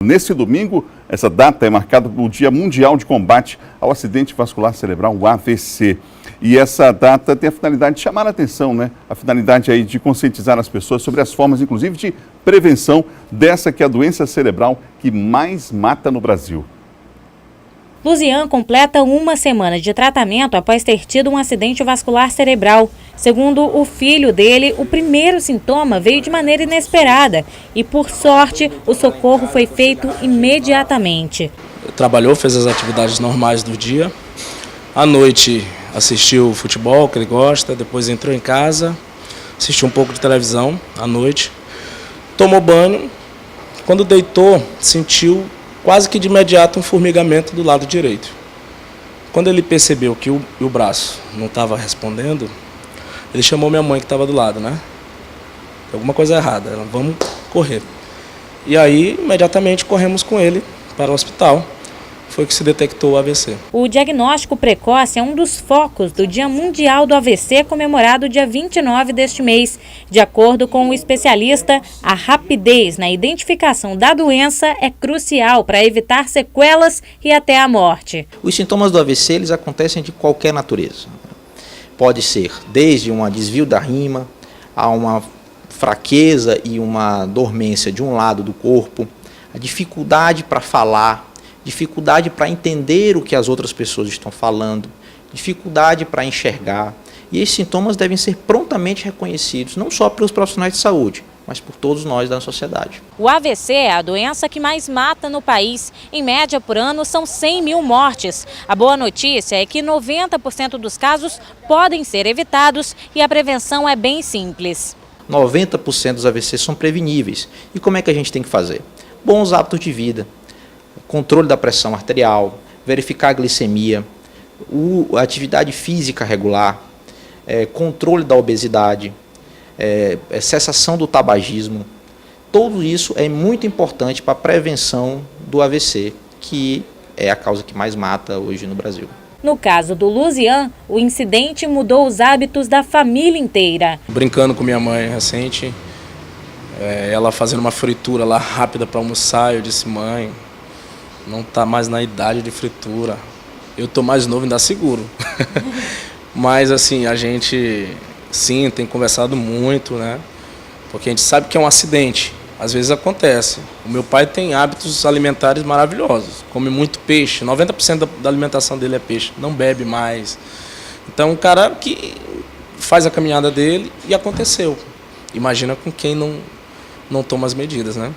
Nesse domingo, essa data é marcada pelo Dia Mundial de Combate ao Acidente Vascular Cerebral, o AVC. E essa data tem a finalidade de chamar a atenção, né? A finalidade aí de conscientizar as pessoas sobre as formas, inclusive, de prevenção dessa que é a doença cerebral que mais mata no Brasil. Luzian completa uma semana de tratamento após ter tido um acidente vascular cerebral. Segundo o filho dele, o primeiro sintoma veio de maneira inesperada e, por sorte, o socorro foi feito imediatamente. Trabalhou, fez as atividades normais do dia. À noite assistiu futebol, que ele gosta, depois entrou em casa, assistiu um pouco de televisão à noite, tomou banho. Quando deitou, sentiu quase que de imediato um formigamento do lado direito. Quando ele percebeu que o braço não estava respondendo, ele chamou minha mãe que estava do lado, né? Tem alguma coisa errada, ela, vamos correr. E aí, imediatamente, corremos com ele para o hospital. Foi que se detectou o AVC. O diagnóstico precoce é um dos focos do Dia Mundial do AVC, comemorado dia 29 deste mês. De acordo com o especialista, a rapidez na identificação da doença é crucial para evitar sequelas e até a morte. Os sintomas do AVC eles acontecem de qualquer natureza. Pode ser desde um desvio da rima, a uma fraqueza e uma dormência de um lado do corpo, a dificuldade para falar, dificuldade para entender o que as outras pessoas estão falando, dificuldade para enxergar. E esses sintomas devem ser prontamente reconhecidos, não só pelos profissionais de saúde, mas por todos nós da sociedade. O AVC é a doença que mais mata no país. Em média, por ano, são 100 mil mortes. A boa notícia é que 90% dos casos podem ser evitados e a prevenção é bem simples. 90% dos AVCs são preveníveis. E como é que a gente tem que fazer? Bons hábitos de vida, controle da pressão arterial, verificar a glicemia, a atividade física regular, controle da obesidade, cessação do tabagismo. Tudo isso é muito importante para a prevenção do AVC, que é a causa que mais mata hoje no Brasil. No caso do Luzian, o incidente mudou os hábitos da família inteira. Brincando com minha mãe recente, ela fazendo uma fritura lá rápida para almoçar, eu disse, mãe, não está mais na idade de fritura. Eu estou mais novo, ainda seguro. Mas assim, a gente sim tem conversado muito, né? Porque a gente sabe que é um acidente. Às vezes acontece. O meu pai tem hábitos alimentares maravilhosos. Come muito peixe. 90% da alimentação dele é peixe. Não bebe mais. Então, um cara que faz a caminhada dele e aconteceu. Imagina com quem não toma as medidas, né?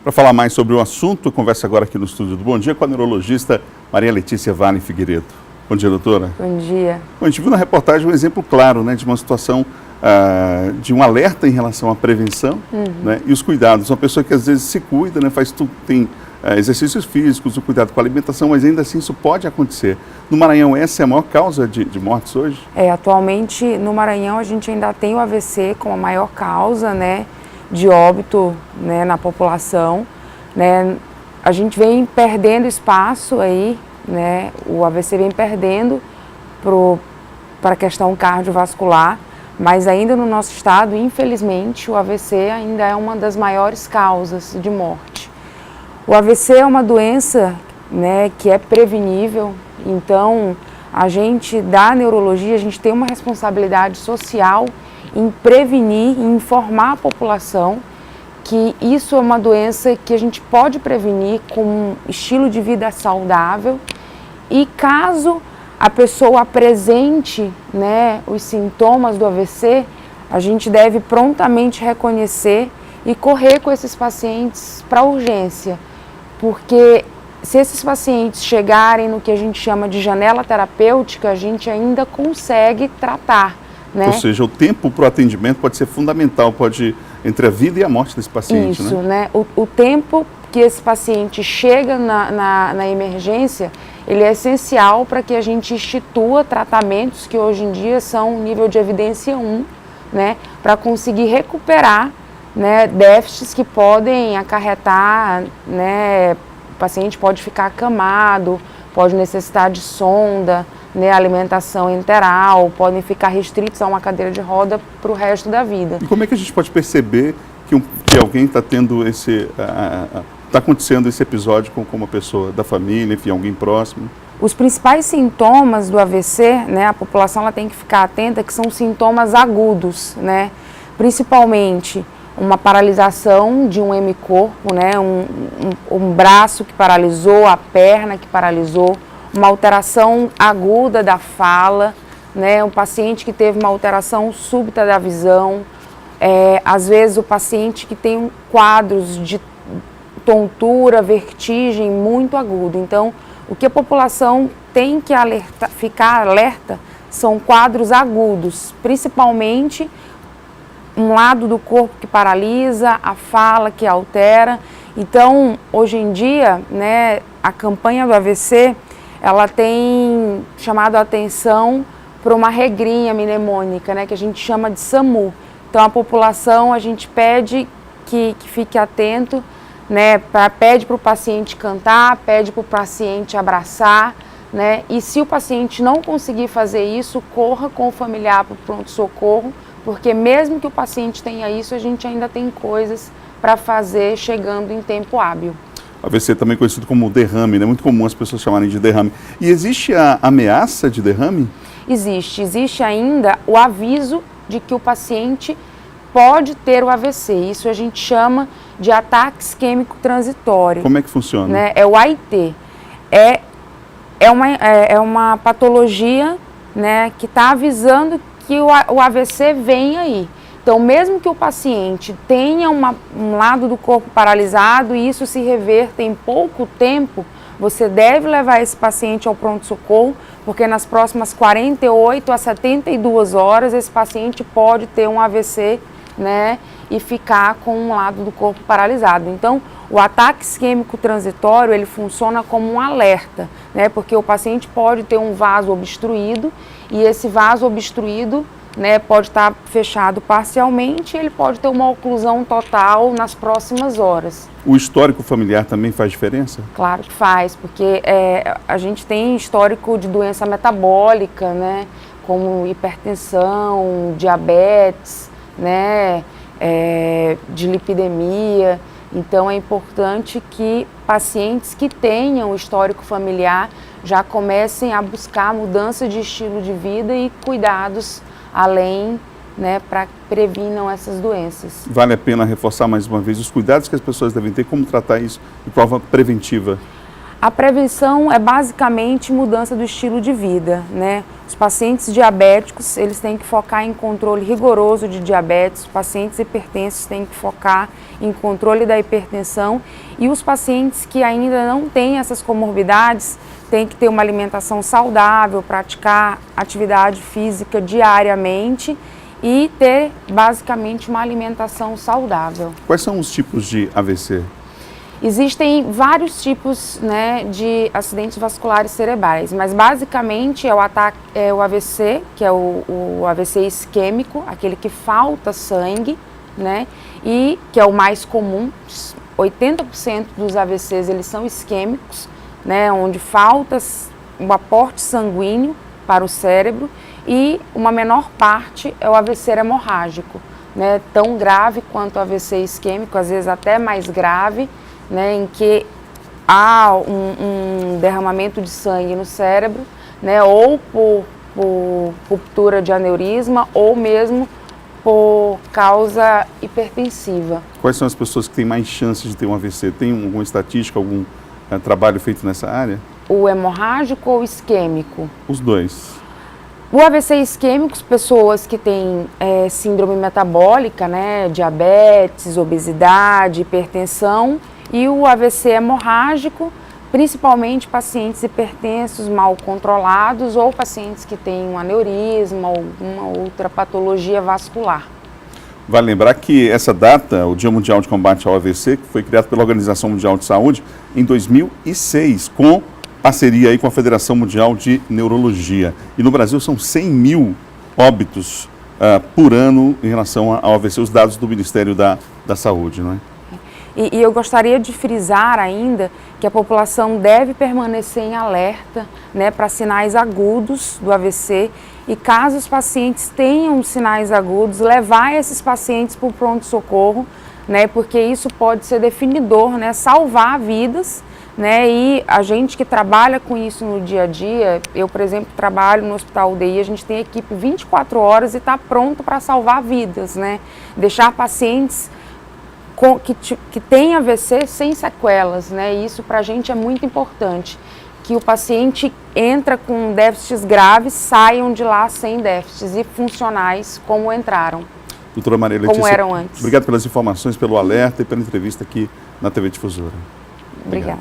Para falar mais sobre o assunto, conversa agora aqui no estúdio do Bom Dia com a neurologista Maria Letícia Vale Figueiredo. Bom dia, doutora. Bom dia. Bom, a gente viu na reportagem um exemplo claro, né, de uma situação de um alerta em relação à prevenção, né, e os cuidados. Uma pessoa que às vezes se cuida, né, faz tudo, tem exercícios físicos, o cuidado com a alimentação, mas ainda assim isso pode acontecer. No Maranhão, essa é a maior causa de mortes hoje? Atualmente no Maranhão a gente ainda tem o AVC como a maior causa, né, de óbito, né, na população, né. A gente vem perdendo espaço aí, né, o AVC vem perdendo para a questão cardiovascular, mas ainda no nosso estado, infelizmente, o AVC ainda é uma das maiores causas de morte. O AVC é uma doença, né, que é prevenível, então a gente da neurologia, a gente tem uma responsabilidade social em prevenir e informar a população que isso é uma doença que a gente pode prevenir com um estilo de vida saudável e caso a pessoa apresente, né, os sintomas do AVC, a gente deve prontamente reconhecer e correr com esses pacientes para a urgência, porque se esses pacientes chegarem no que a gente chama de janela terapêutica, a gente ainda consegue tratar. Né? Ou seja, o tempo para o atendimento pode ser fundamental, pode entre a vida e a morte desse paciente. Isso, né? O tempo que esse paciente chega na emergência, ele é essencial para que a gente institua tratamentos que hoje em dia são nível de evidência 1, né? Para conseguir recuperar, né, déficits que podem acarretar, né, o paciente pode ficar acamado, pode necessitar de sonda, né, alimentação enteral, podem ficar restritos a uma cadeira de roda para o resto da vida. E como é que a gente pode perceber que alguém está tendo está acontecendo esse episódio com uma pessoa da família, enfim, alguém próximo? Os principais sintomas do AVC, né, a população ela tem que ficar atenta, que são sintomas agudos, né, principalmente uma paralisação de um hemicorpo, né, um braço que paralisou, a perna que paralisou, uma alteração aguda da fala, né, um paciente que teve uma alteração súbita da visão, às vezes o paciente que tem quadros de tontura, vertigem muito agudo. Então, o que a população tem que ficar alerta são quadros agudos, principalmente um lado do corpo que paralisa, a fala que altera. Então, hoje em dia, né, a campanha do AVC, ela tem chamado a atenção para uma regrinha mnemônica, né, que a gente chama de SAMU. Então, a população, a gente pede que fique atento, né, pede para o paciente cantar, pede para o paciente abraçar, né, e se o paciente não conseguir fazer isso, corra com o familiar para o pronto-socorro, porque mesmo que o paciente tenha isso, a gente ainda tem coisas para fazer chegando em tempo hábil. AVC também conhecido como derrame, né? Muito comum as pessoas chamarem de derrame. E existe a ameaça de derrame? Existe ainda o aviso de que o paciente pode ter o AVC. Isso a gente chama de ataque isquêmico transitório. Como é que funciona? Né? É o AIT. É uma patologia, né, que está avisando que o AVC vem aí. Então, mesmo que o paciente tenha um lado do corpo paralisado e isso se reverta em pouco tempo, você deve levar esse paciente ao pronto-socorro, porque nas próximas 48 a 72 horas esse paciente pode ter um AVC, né, e ficar com um lado do corpo paralisado. Então, o ataque isquêmico transitório, ele funciona como um alerta, né, porque o paciente pode ter um vaso obstruído e esse vaso obstruído, né, pode estar fechado parcialmente e ele pode ter uma oclusão total nas próximas horas. O histórico familiar também faz diferença? Claro que faz, porque a gente tem histórico de doença metabólica, né, como hipertensão, diabetes, né, de lipidemia. Então é importante que pacientes que tenham histórico familiar já comecem a buscar mudança de estilo de vida e cuidados além, né, para previnam essas doenças. Vale a pena reforçar mais uma vez os cuidados que as pessoas devem ter, como tratar isso de forma preventiva? A prevenção é basicamente mudança do estilo de vida, né? Os pacientes diabéticos, eles têm que focar em controle rigoroso de diabetes, os pacientes hipertensos têm que focar em controle da hipertensão e os pacientes que ainda não têm essas comorbidades têm que ter uma alimentação saudável, praticar atividade física diariamente e ter basicamente uma alimentação saudável. Quais são os tipos de AVC? Existem vários tipos, né, de acidentes vasculares cerebrais, mas basicamente é o AVC, que é o AVC isquêmico, aquele que falta sangue, né, e que é o mais comum. 80% dos AVCs eles são isquêmicos, né, onde falta um aporte sanguíneo para o cérebro, e uma menor parte é o AVC hemorrágico, né, tão grave quanto o AVC isquêmico, às vezes até mais grave, né, em que há um derramamento de sangue no cérebro, né, ou por ruptura de aneurisma ou mesmo por causa hipertensiva. Quais são as pessoas que têm mais chances de ter um AVC? Tem alguma estatística, algum trabalho feito nessa área? O hemorrágico ou isquêmico? Os dois. O AVC isquêmico, pessoas que têm síndrome metabólica, né, diabetes, obesidade, hipertensão, e o AVC hemorrágico, principalmente pacientes hipertensos mal controlados ou pacientes que têm um aneurisma ou alguma outra patologia vascular. Vale lembrar que essa data, o Dia Mundial de Combate ao AVC, que foi criado pela Organização Mundial de Saúde em 2006, com parceria aí com a Federação Mundial de Neurologia. E no Brasil são 100 mil óbitos por ano em relação ao AVC, os dados do Ministério da Saúde, não é? E eu gostaria de frisar ainda que a população deve permanecer em alerta, né, para sinais agudos do AVC e caso os pacientes tenham sinais agudos, levar esses pacientes para o pronto-socorro, né, porque isso pode ser definidor, né, salvar vidas, né, e a gente que trabalha com isso no dia a dia, eu, por exemplo, trabalho no Hospital UDI, a gente tem equipe 24 horas e está pronto para salvar vidas, né, deixar pacientes que têm AVC sem sequelas, né, e isso para a gente é muito importante, que o paciente entra com déficits graves, saiam de lá sem déficits e funcionais como entraram. Doutora Maria Letícia, como eram antes. Obrigado pelas informações, pelo alerta e pela entrevista aqui na TV Difusora. Obrigada.